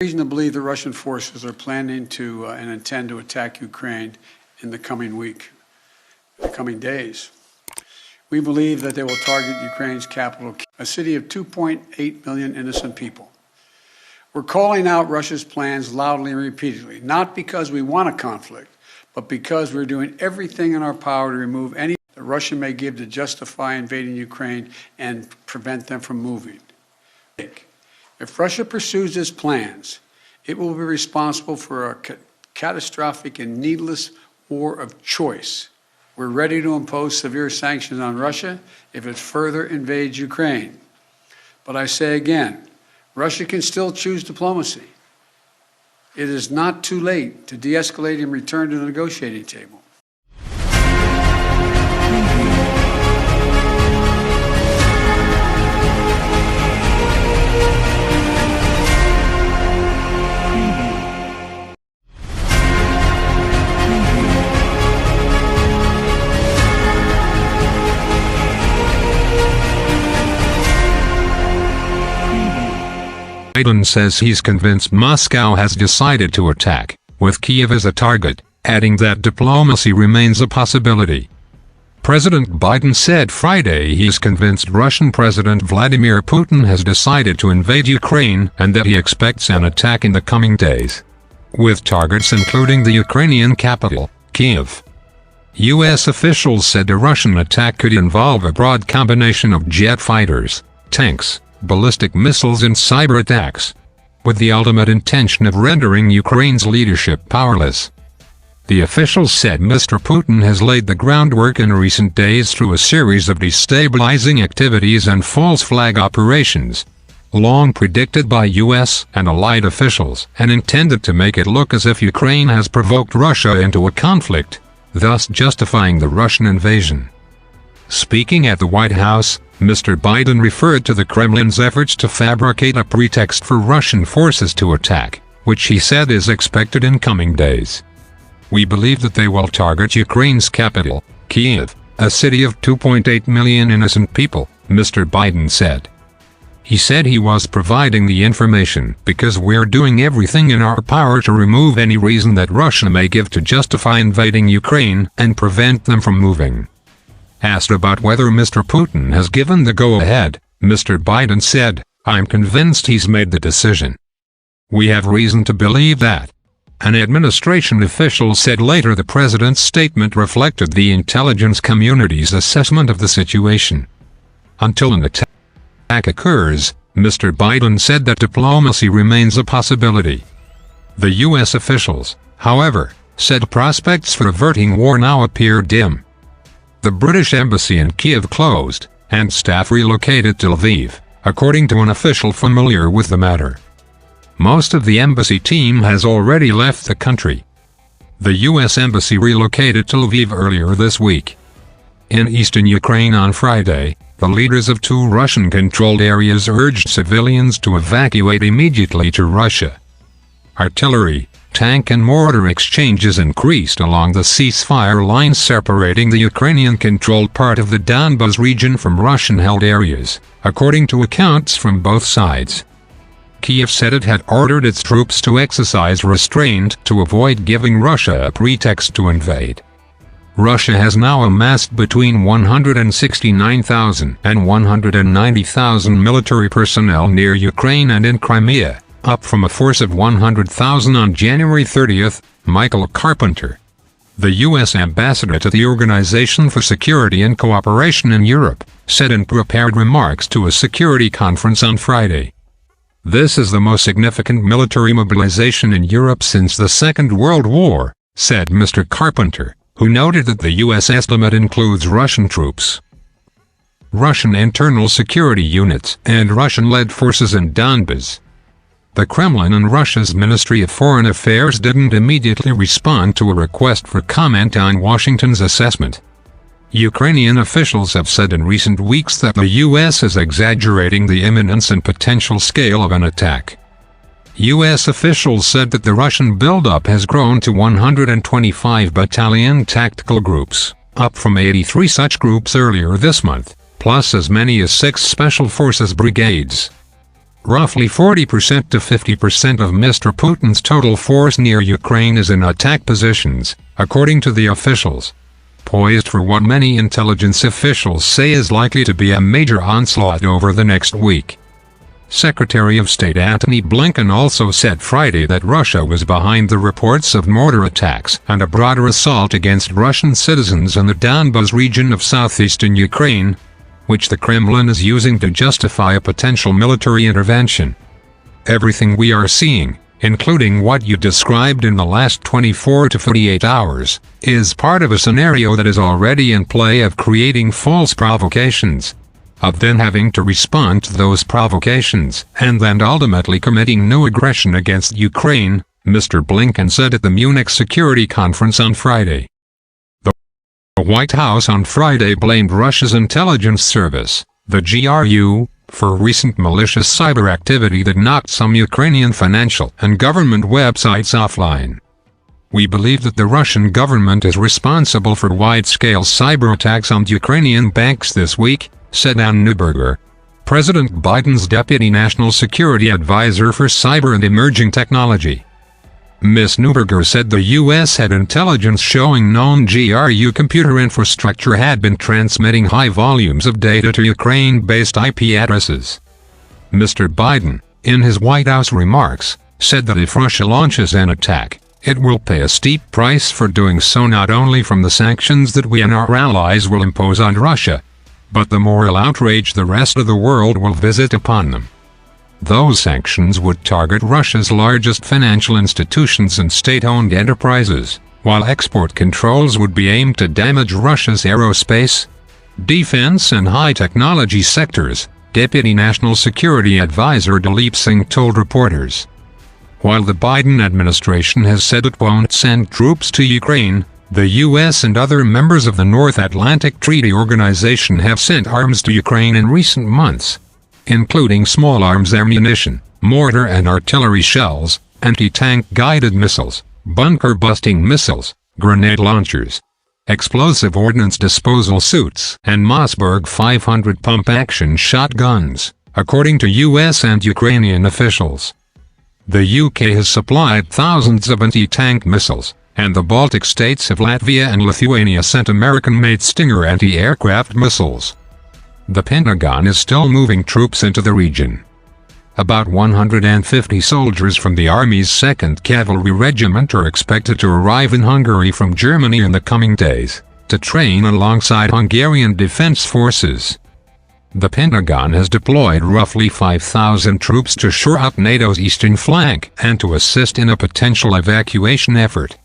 Reason to believe the Russian forces are planning to and intend to attack Ukraine in the coming week, the coming days. We believe that they will target Ukraine's capital, a city of 2.8 million innocent people. We're calling out Russia's plans loudly and repeatedly, not because we want a conflict, but because we're doing everything in our power to remove any that Russia may give to justify invading Ukraine and prevent them from moving. If Russia pursues its plans, it will be responsible for a catastrophic and needless war of choice. We're ready to impose severe sanctions on Russia if it further invades Ukraine. But I say again, Russia can still choose diplomacy. It is not too late to de-escalate and return to the negotiating table. Biden says he's convinced Moscow has decided to attack, with Kyiv as a target, adding that diplomacy remains a possibility. President Biden said Friday he's convinced Russian President Vladimir Putin has decided to invade Ukraine and that he expects an attack in the coming days, with targets including the Ukrainian capital, Kyiv. U.S. officials said a Russian attack could involve a broad combination of jet fighters, tanks, ballistic missiles and cyberattacks, with the ultimate intention of rendering Ukraine's leadership powerless. The officials said Mr. Putin has laid the groundwork in recent days through a series of destabilizing activities and false flag operations, long predicted by U.S. and allied officials, and intended to make it look as if Ukraine has provoked Russia into a conflict, thus justifying the Russian invasion. Speaking at the White House, Mr. Biden referred to the Kremlin's efforts to fabricate a pretext for Russian forces to attack, which he said is expected in coming days. We believe that they will target Ukraine's capital, Kyiv, a city of 2.8 million innocent people, Mr. Biden said. He said he was providing the information because we're doing everything in our power to remove any reason that Russia may give to justify invading Ukraine and prevent them from moving. Asked about whether Mr. Putin has given the go-ahead, Mr. Biden said, "I'm convinced he's made the decision. We have reason to believe that." An administration official said later the president's statement reflected the intelligence community's assessment of the situation. Until an attack occurs, Mr. Biden said that diplomacy remains a possibility. The U.S. officials, however, said prospects for averting war now appear dim. The British embassy in Kyiv closed, and staff relocated to Lviv, according to an official familiar with the matter. Most of the embassy team has already left the country. The U.S. embassy relocated to Lviv earlier this week. In eastern Ukraine on Friday, the leaders of two Russian-controlled areas urged civilians to evacuate immediately to Russia. Artillery, tank and mortar exchanges increased along the ceasefire line separating the Ukrainian-controlled part of the Donbas region from Russian-held areas, according to accounts from both sides. Kyiv said it had ordered its troops to exercise restraint to avoid giving Russia a pretext to invade. Russia has now amassed between 169,000 and 190,000 military personnel near Ukraine and in Crimea, up from a force of 100,000 on January 30, Michael Carpenter, the U.S. ambassador to the Organization for Security and Cooperation in Europe, said in prepared remarks to a security conference on Friday. "This is the most significant military mobilization in Europe since the Second World War," said Mr. Carpenter, who noted that the U.S. estimate includes Russian troops, Russian internal security units, and Russian-led forces in Donbas. The Kremlin and Russia's Ministry of Foreign Affairs didn't immediately respond to a request for comment on Washington's assessment. Ukrainian officials have said in recent weeks that the U.S. is exaggerating the imminence and potential scale of an attack. U.S. officials said that the Russian buildup has grown to 125 battalion tactical groups, up from 83 such groups earlier this month, plus as many as 6 special forces brigades. Roughly 40% to 50% of Mr. Putin's total force near Ukraine is in attack positions, according to the officials, poised for what many intelligence officials say is likely to be a major onslaught over the next week. Secretary of State Antony Blinken also said Friday that Russia was behind the reports of mortar attacks and a broader assault against Russian citizens in the Donbas region of southeastern Ukraine, which the Kremlin is using to justify a potential military intervention. Everything we are seeing, including what you described in the last 24 to 48 hours, is part of a scenario that is already in play of creating false provocations, of then having to respond to those provocations, and then ultimately committing new aggression against Ukraine, Mr. Blinken said at the Munich Security Conference on Friday. The White House on Friday blamed Russia's intelligence service, the GRU, for recent malicious cyber activity that knocked some Ukrainian financial and government websites offline. We believe that the Russian government is responsible for wide-scale cyber attacks on Ukrainian banks this week, said Ann Neuberger, President Biden's Deputy National Security Advisor for Cyber and Emerging Technology. Ms. Neuberger said the U.S. had intelligence showing known GRU computer infrastructure had been transmitting high volumes of data to Ukraine-based IP addresses. Mr. Biden, in his White House remarks, said that if Russia launches an attack, it will pay a steep price for doing so, not only from the sanctions that we and our allies will impose on Russia, but the moral outrage the rest of the world will visit upon them. Those sanctions would target Russia's largest financial institutions and state-owned enterprises, while export controls would be aimed to damage Russia's aerospace, defense and high-technology sectors, Deputy National Security Advisor Dileep Singh told reporters. While the Biden administration has said it won't send troops to Ukraine, the U.S. and other members of the North Atlantic Treaty Organization have sent arms to Ukraine in recent months, including small arms ammunition, mortar and artillery shells, anti-tank guided missiles, bunker-busting missiles, grenade launchers, explosive ordnance disposal suits, and Mossberg 500 pump-action shotguns, according to U.S. and Ukrainian officials. The UK has supplied thousands of anti-tank missiles, and the Baltic states of Latvia and Lithuania sent American-made Stinger anti-aircraft missiles. The Pentagon is still moving troops into the region. About 150 soldiers from the Army's 2nd Cavalry Regiment are expected to arrive in Hungary from Germany in the coming days, to train alongside Hungarian defense forces. The Pentagon has deployed roughly 5,000 troops to shore up NATO's eastern flank and to assist in a potential evacuation effort.